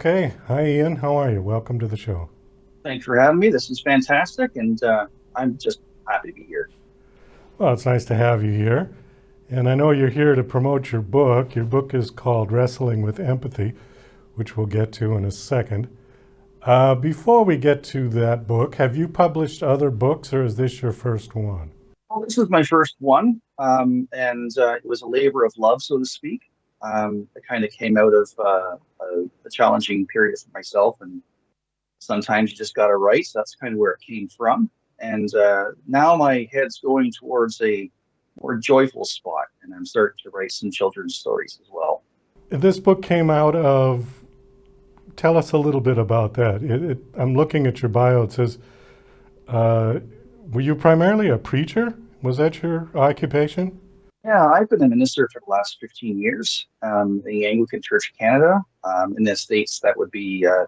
Okay. Hi, Ian. How are you? Welcome to the show. Thanks for having me. This is fantastic, and I'm just happy to be here. Well, it's nice to have you here. And I know you're here to promote your book. Your book is called Wrestling with Empathy, which we'll get to in a second. Before we get to that book, have you published other books or is this your first one? Well, this was my first one, and it was a labor of love, so to speak. It kind of came out of a challenging period for myself, and sometimes you just got to write. So that's kind of where it came from. And now my head's going towards a more joyful spot, and I'm starting to write some children's stories as well. This book came out of, tell us a little bit about that. I'm looking at your bio. It says, uh, were you primarily a preacher? Was that your occupation? Yeah, I've been a minister for the last 15 years in the Anglican Church of Canada. In the States, that would be I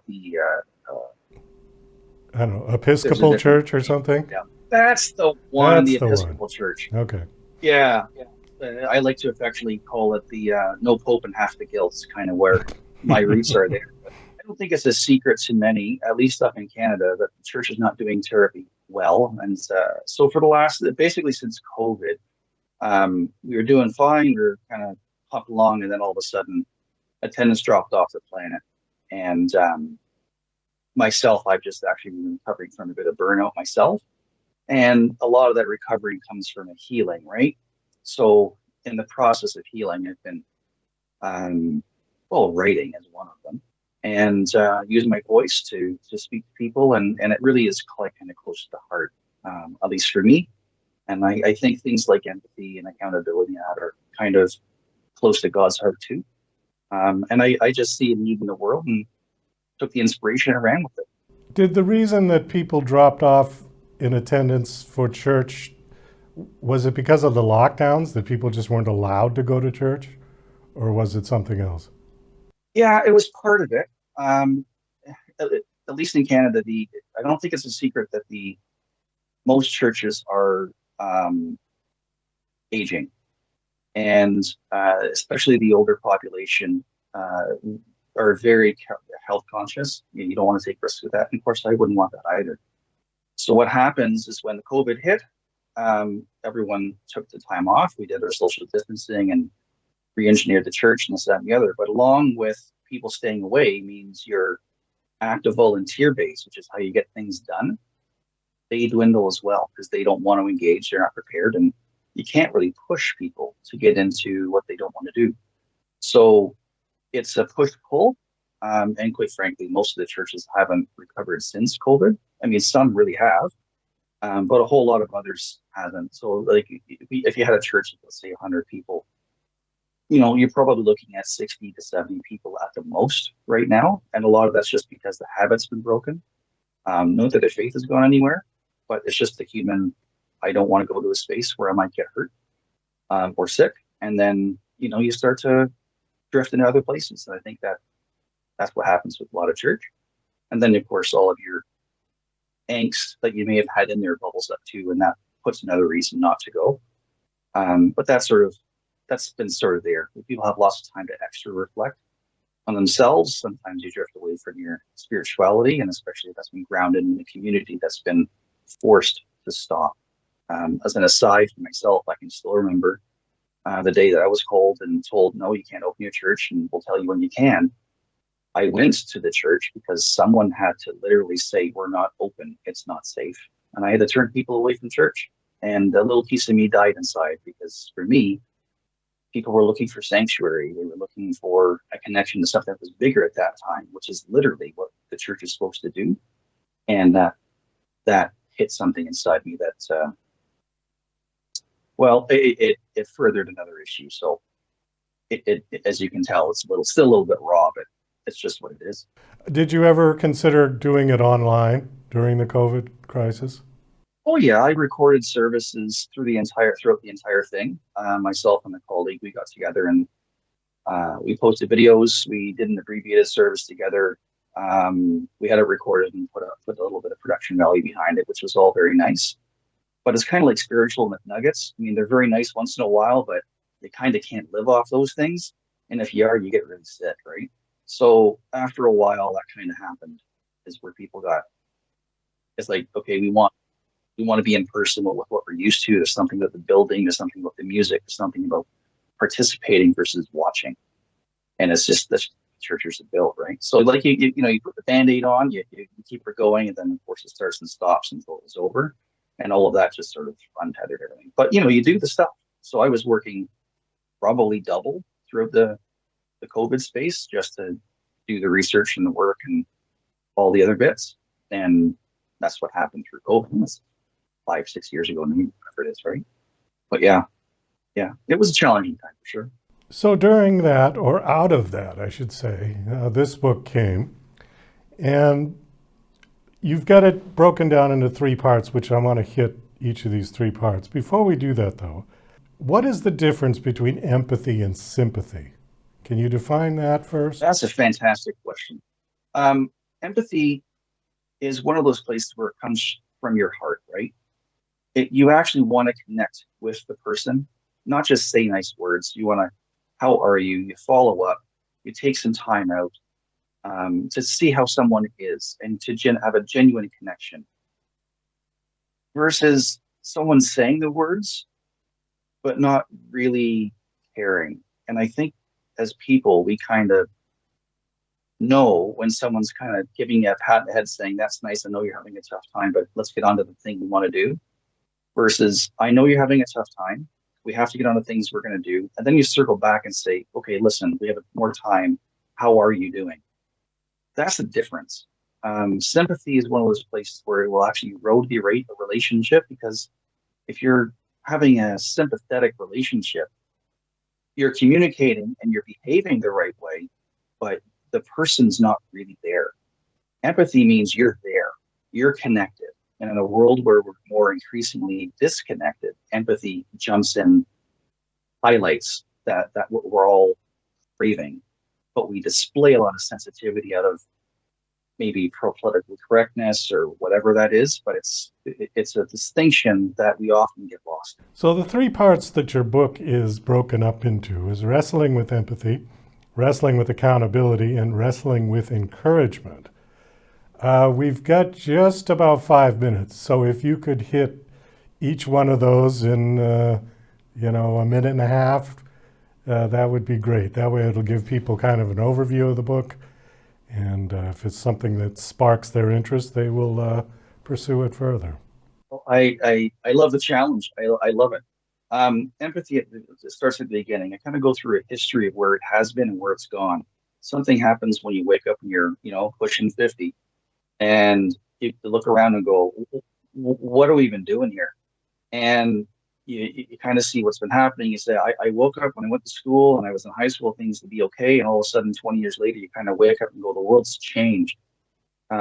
don't know, there's a Episcopal different Church or name. something? Yeah, that's the one, the That's the one. Episcopal Church. Okay. Yeah, yeah. I like to affectionately call it the no Pope and half the guilt, kind of where my roots are there. But I don't think it's a secret to many, at least up in Canada, that the church is not doing terribly well. And so for the last, basically since COVID, we were doing fine. We were kind of hopped along, and then all of a sudden, attendance dropped off the planet. And myself, I've just actually been recovering from a bit of burnout myself. And a lot of that recovery comes from a healing, right? So in the process of healing, I've been, um, well, writing is one of them, and using my voice to speak to people, and it really is quite kind of close to the heart, at least for me. And I think things like empathy and accountability and that are kind of close to God's heart too. And I just see a need in the world and took the inspiration and ran with it. Did the reason that people dropped off in attendance for church, was it because of the lockdowns that people just weren't allowed to go to church? Or was it something else? Yeah, it was part of it. At least in Canada, the I don't think it's a secret that the most churches are aging, and especially the older population are very health conscious. You don't want to take risks with that. And of course, I wouldn't want that either. So what happens is when the COVID hit, everyone took the time off. We did our social distancing and re-engineered the church and this, that, and the other. But along with people staying away means your active volunteer base, which is how you get things done, they dwindle as well because they don't want to engage. They're not prepared. And you can't really push people to get into what they don't want to do. So it's a push pull. And quite frankly, most of the churches haven't recovered since COVID. I mean, some really have, but a whole lot of others haven't. So, like, if you had a church of, let's say, 100 people, you're probably looking at 60 to 70 people at the most right now. And a lot of that's just because the habit's been broken. Not that their faith has gone anywhere, but it's just the human. I don't want to go to a space where I might get hurt or sick. And then, you start to drift into other places. And I think that's what happens with a lot of church. And then, of course, all of your angst that you may have had in there bubbles up too. And that puts another reason not to go. But that's been sort of there. People have lots of time to extra reflect on themselves. Sometimes you drift away from your spirituality, and especially if that's been grounded in the community that's been forced to stop. As an aside for myself, I can still remember the day that I was called and told, no, you can't open your church, and we'll tell you when you can. I went to the church because someone had to literally say, we're not open, it's not safe. And I had to turn people away from church. And a little piece of me died inside because for me, people were looking for sanctuary. They were looking for a connection to stuff that was bigger at that time, which is literally what the church is supposed to do. And that hit something inside me that, well, it furthered another issue. So as you can tell, it's still a little bit raw, but it's just what it is. Did you ever consider doing it online during the COVID crisis? Oh yeah, I recorded services throughout the entire thing. Myself and a colleague, we got together and we posted videos. We did an abbreviated service together. We had it recorded and put a little bit of production value behind it, which was all very nice. But it's kind of like spiritual McNuggets. I mean, they're very nice once in a while, but they kind of can't live off those things. And if you are, you get really sick, right? So after a while, that kind of happened, is where people got, it's like, okay, we want to be in person with what we're used to. There's something about the building, there's something about the music, there's something about participating versus watching. And it's just that's churches are built, right? So like you put the band-aid on, you keep it going, and then of course it starts and stops until it's over. And all of that just sort of untethered everything. But you do the stuff. So I was working probably double throughout the COVID space just to do the research and the work and all the other bits. And that's what happened through COVID. That's 5, 6 years ago, whatever it is, right? But yeah, it was a challenging time for sure. So during that, or out of that, I should say, this book came, and you've got it broken down into three parts, which I want to hit each of these three parts. Before we do that, though, what is the difference between empathy and sympathy? Can you define that first? That's a fantastic question. Empathy is one of those places where it comes from your heart, right? You actually want to connect with the person, not just say nice words. You want to, how are you? You follow up. You take some time out to see how someone is and to have a genuine connection versus someone saying the words but not really caring. And I think as people, we kind of know when someone's kind of giving you a pat on the head saying, that's nice. I know you're having a tough time, but let's get on to the thing we want to do. Versus, I know you're having a tough time. We have to get on to things we're going to do. And then you circle back and say, okay, listen, we have more time. How are you doing? That's the difference. Sympathy is one of those places where it will actually erode the rate of relationship, because if you're having a sympathetic relationship, you're communicating and you're behaving the right way, but the person's not really there. Empathy means you're there, you're connected. And in a world where we're more increasingly disconnected, empathy jumps in, highlights that what we're all craving, but we display a lot of sensitivity out of maybe political correctness or whatever that is. But it's a distinction that we often get lost. So the three parts that your book is broken up into is wrestling with empathy, wrestling with accountability, and wrestling with encouragement. We've got just about 5 minutes, so if you could hit each one of those in, a minute and a half, that would be great. That way it'll give people kind of an overview of the book, and if it's something that sparks their interest, they will pursue it further. I love the challenge. I love it. Empathy, it starts at the beginning. I kind of go through a history of where it has been and where it's gone. Something happens when you wake up and you're, pushing 50, and you look around and go, what are we even doing here? And you kind of see what's been happening. You say, I woke up when I went to school and I was in high school, things to be okay. And all of a sudden, 20 years later, you kind of wake up and go, the world's changed.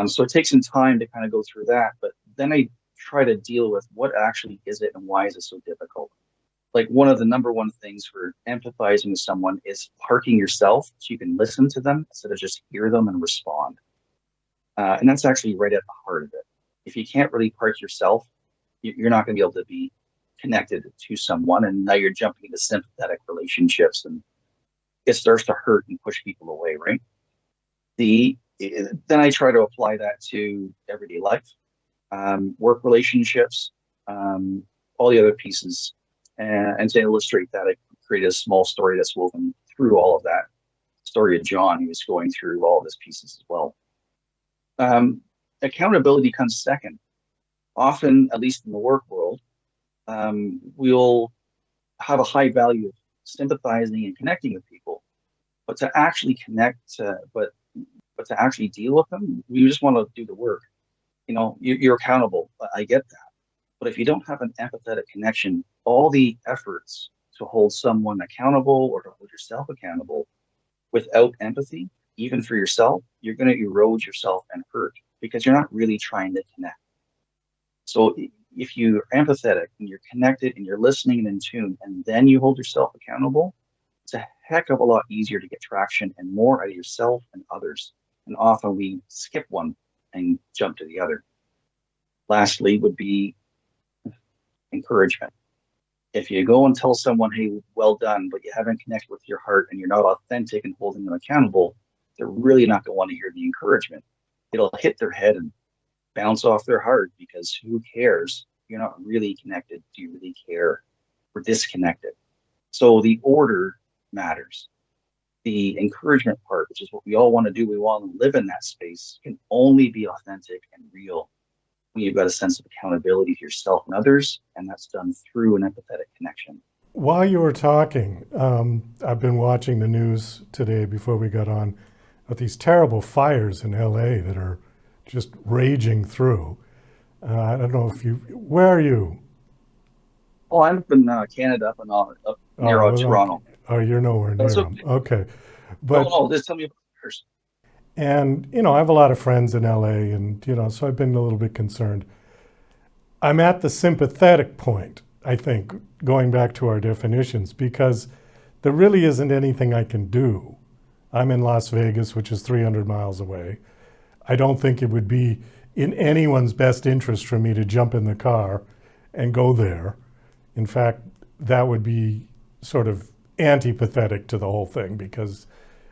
So it takes some time to kind of go through that. But then I try to deal with what actually is it and why is it so difficult? Like, one of the number one things for empathizing with someone is parking yourself so you can listen to them instead of just hear them and respond. And that's actually right at the heart of it. If you can't really park yourself, you're not going to be able to be connected to someone. And now you're jumping into sympathetic relationships, and it starts to hurt and push people away, right? Then I try to apply that to everyday life, work relationships, all the other pieces. And to illustrate that, I created a small story that's woven through all of that. Story of John, who was going through all of his pieces as well. Accountability comes second. Often, at least in the work world, we'll have a high value of sympathizing and connecting with people, but to actually connect, but to actually deal with them, we just want to do the work. You're accountable. I get that. But if you don't have an empathetic connection, all the efforts to hold someone accountable or to hold yourself accountable without empathy, even for yourself, you're going to erode yourself and hurt because you're not really trying to connect. So if you're empathetic and you're connected and you're listening and in tune, and then you hold yourself accountable, it's a heck of a lot easier to get traction and more out of yourself and others. And often we skip one and jump to the other. Lastly would be encouragement. If you go and tell someone, hey, well done, but you haven't connected with your heart and you're not authentic and holding them accountable, they're really not going to want to hear the encouragement. It'll hit their head and bounce off their heart because who cares? You're not really connected. Do you really care? We're disconnected. So the order matters. The encouragement part, which is what we all want to do, we want to live in that space, can only be authentic and real when you've got a sense of accountability to yourself and others, and that's done through an empathetic connection. While you were talking, I've been watching the news today before we got on with these terrible fires in LA that are just raging through. I don't know if where are you? Oh, I'm up in Canada, up near Oh, okay. Toronto. Oh, you're nowhere near That's them. okay. Okay. No, But, no, just tell me about it first. and, I have a lot of friends in LA and, so I've been a little bit concerned. I'm at the sympathetic point, I think, going back to our definitions, because there really isn't anything I can do. I'm in Las Vegas, which is 300 miles away. I don't think it would be in anyone's best interest for me to jump in the car and go there. In fact, that would be sort of antipathetic to the whole thing because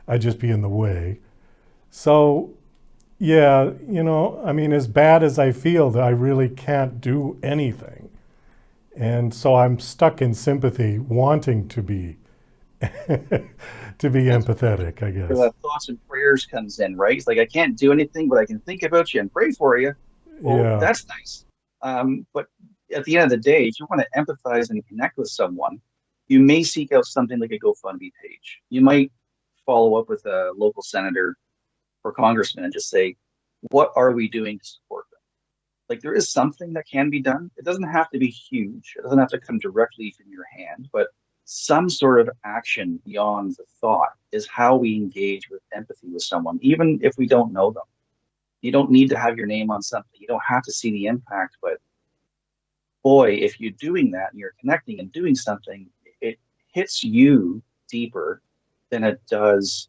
I'd just be in the way. So, yeah, I mean, as bad as I feel, that I really can't do anything. And so I'm stuck in sympathy, wanting to be to be That's empathetic, I where guess. the thoughts and prayers comes in, right? It's like I can't do anything, but I can think about you and pray for you. Well, Yeah. that's nice. But at the end of the day, if you want to empathize and connect with someone, you may seek out something like a GoFundMe page. You might follow up with a local senator or congressman and just say, what are we doing to support them? Like there is something that can be done. It doesn't have to be huge. It doesn't have to come directly from your hand, but some sort of action beyond the thought is how we engage with empathy with someone, even if we don't know them. You don't need to have your name on something. You don't have to see the impact, but boy, if you're doing that and you're connecting and doing something, it hits you deeper than it does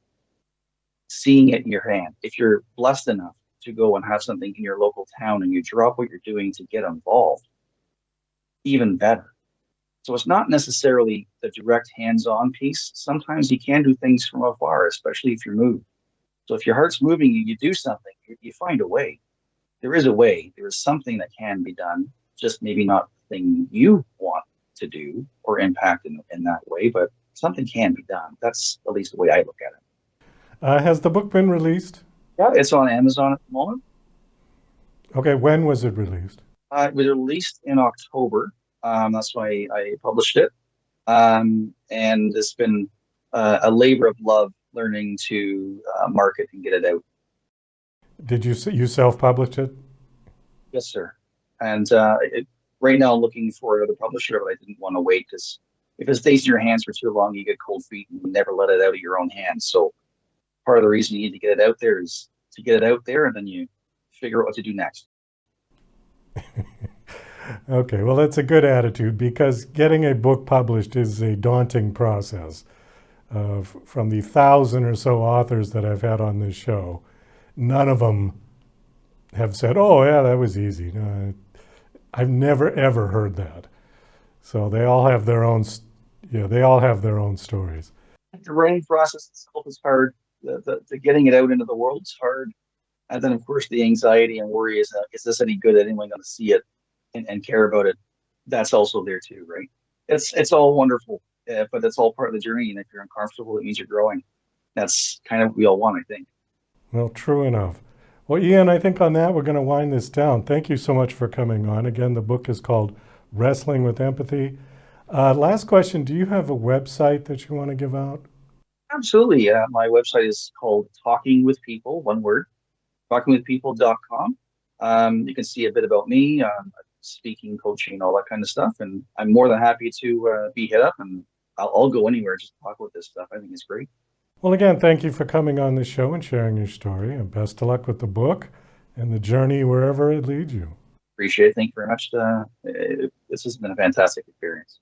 seeing it in your hand. If you're blessed enough to go and have something in your local town and you drop what you're doing to get involved, even better. So it's not necessarily the direct hands-on piece. Sometimes you can do things from afar, especially if you're moved. So if your heart's moving you, you do something, you find a way. There is a way. There is something that can be done, just maybe not the thing you want to do or impact in that way, but something can be done. That's at least the way I look at it. Has the book been released? Yeah, it's on Amazon at the moment. Okay, when was it released? It was released in October. That's why I published it. And it's been a labor of love learning to market and get it out. Did you self-publish it? Yes, sir. And right now, I'm looking for another publisher, but I didn't want to wait because if it stays in your hands for too long, you get cold feet and you never let it out of your own hands. So part of the reason you need to get it out there is to get it out there, and then you figure out what to do next. Okay, well, that's a good attitude because getting a book published is a daunting process. From the 1,000 or so authors that I've had on this show, none of them have said, "Oh, yeah, that was easy." No, I've never ever heard that. So they all have their own, yeah, they all have their own stories. The writing process itself is hard. The getting it out into the world is hard. And then, of course, the anxiety and worry is this any good? Is anyone going to see it and care about it? That's also there too, right? It's all wonderful, but it's all part of the journey. And if you're uncomfortable, it means you're growing. That's kind of what we all want, I think. Well, true enough. Well, Ian, I think on that we're going to wind this down. Thank you so much for coming on. Again, the book is called Wrestling with Empathy. Last question, do you have a website that you want to give out? Absolutely. My website is called Talking with People, one word, talkingwithpeople.com. You can see a bit about me, speaking, coaching, all that kind of stuff. And I'm more than happy to be hit up, and I'll go anywhere just to talk about this stuff. I think it's great. Well, again, thank you for coming on the show and sharing your story. And best of luck with the book and the journey wherever it leads you. Appreciate it. Thank you very much. This has been a fantastic experience.